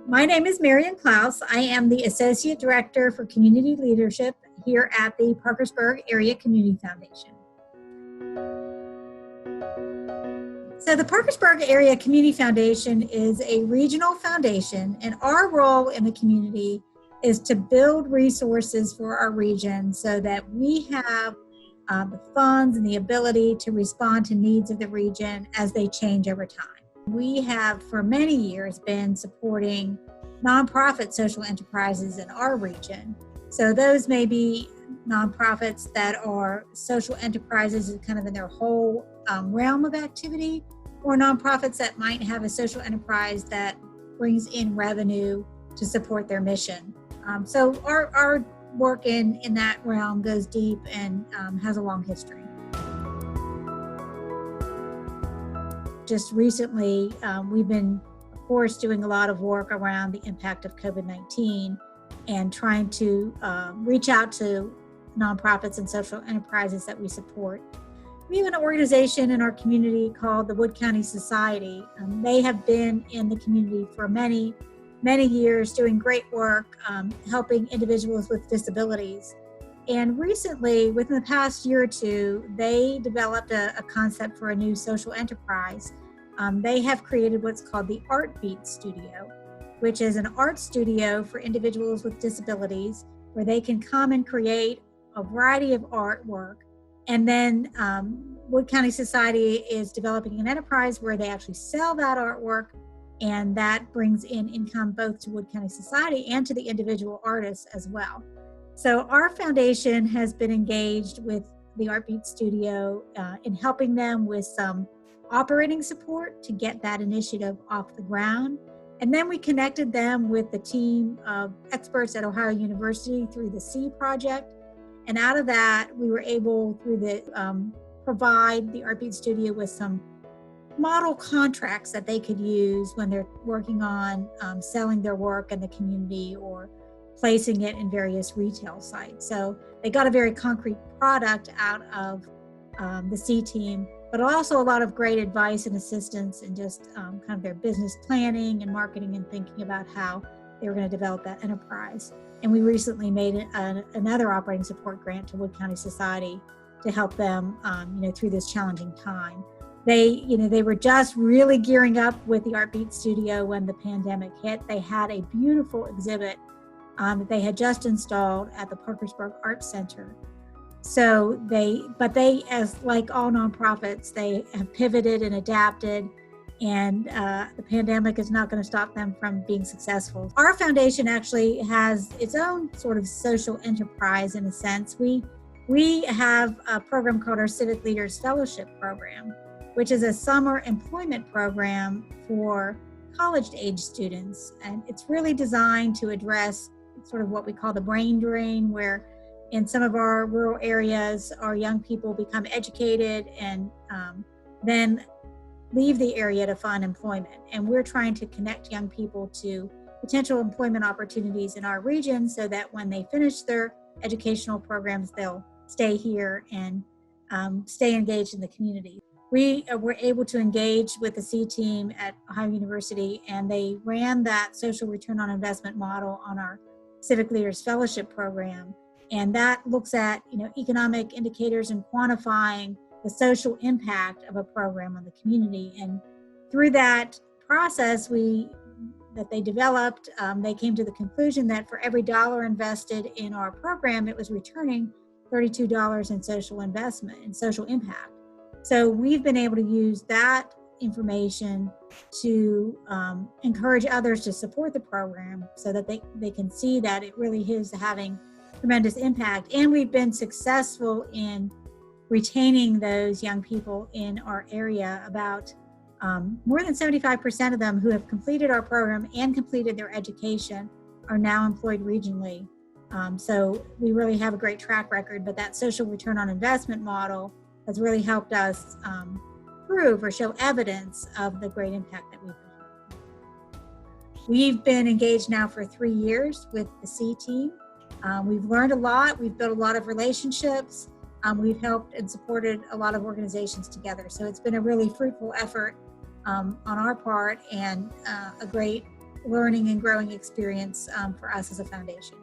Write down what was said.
My name is Marian Clowes. I am the Associate Director for Community Leadership here at the Parkersburg Area Community Foundation. So the Parkersburg Area Community Foundation is a regional foundation, and our role in the community is to build resources for our region so that we have the funds and the ability to respond to needs of the region as they change over time. We have for many years been supporting nonprofit social enterprises in our region. So those may be nonprofits that are social enterprises kind of in their whole realm of activity, or nonprofits that might have a social enterprise that brings in revenue to support their mission. So our work in that realm goes deep and has a long history. Just recently, we've been, of course, doing a lot of work around the impact of COVID-19 and trying to reach out to nonprofits and social enterprises that we support. We have an organization in our community called the Wood County Society. They have been in the community for many years doing great work, helping individuals with disabilities. And recently, within the past year or two, they developed a concept for a new social enterprise. They have created what's called the Art Beat Studio, which is an art studio for individuals with disabilities where they can come and create a variety of artwork. And then Wood County Society is developing an enterprise where they actually sell that artwork, and that brings in income both to Wood County Society and to the individual artists as well. So our foundation has been engaged with the Art Beat Studio in helping them with some operating support to get that initiative off the ground. And then we connected them with the team of experts at Ohio University through the SEE project. And out of that, we were able, through the provide the Art Beat Studio with some model contracts that they could use when they're working on selling their work in the community or placing it in various retail sites. So they got a very concrete product out of the SEE team, but also a lot of great advice and assistance in just kind of their business planning and marketing and thinking about how they were going to develop that enterprise. And we recently made another operating support grant to Wood County Society to help them through this challenging time. They were just really gearing up with the Art Beat Studio when the pandemic hit. They had a beautiful exhibit that they had just installed at the Parkersburg Art Center. So they, as like all nonprofits, they have pivoted and adapted, and the pandemic is not going to stop them from being successful. Our foundation actually has its own sort of social enterprise in a sense. We have a program called our Civic Leaders Fellowship Program, which is a summer employment program for college-age students. And it's really designed to address sort of what we call the brain drain, where in some of our rural areas, our young people become educated and then leave the area to find employment. And we're trying to connect young people to potential employment opportunities in our region so that when they finish their educational programs, they'll stay here and stay engaged in the community. We were able to engage with the SEE team at Ohio University, and they ran that social return on investment model on our Civic Leaders Fellowship Program. And that looks at economic indicators and quantifying the social impact of a program on the community. And through that process that they developed, they came to the conclusion that for every dollar invested in our program, it was returning $32 in social investment and social impact. So we've been able to use that information to encourage others to support the program so that they can see that it really is having tremendous impact. And we've been successful in retaining those young people in our area. About more than 75% of them who have completed our program and completed their education are now employed regionally. So we really have a great track record, but that social return on investment model has really helped us prove or show evidence of the great impact that we've had. We've been engaged now for 3 years with the SEE team. We've learned a lot. We've built a lot of relationships. we've helped and supported a lot of organizations together. So it's been a really fruitful effort on our part, and a great learning and growing experience for us as a foundation.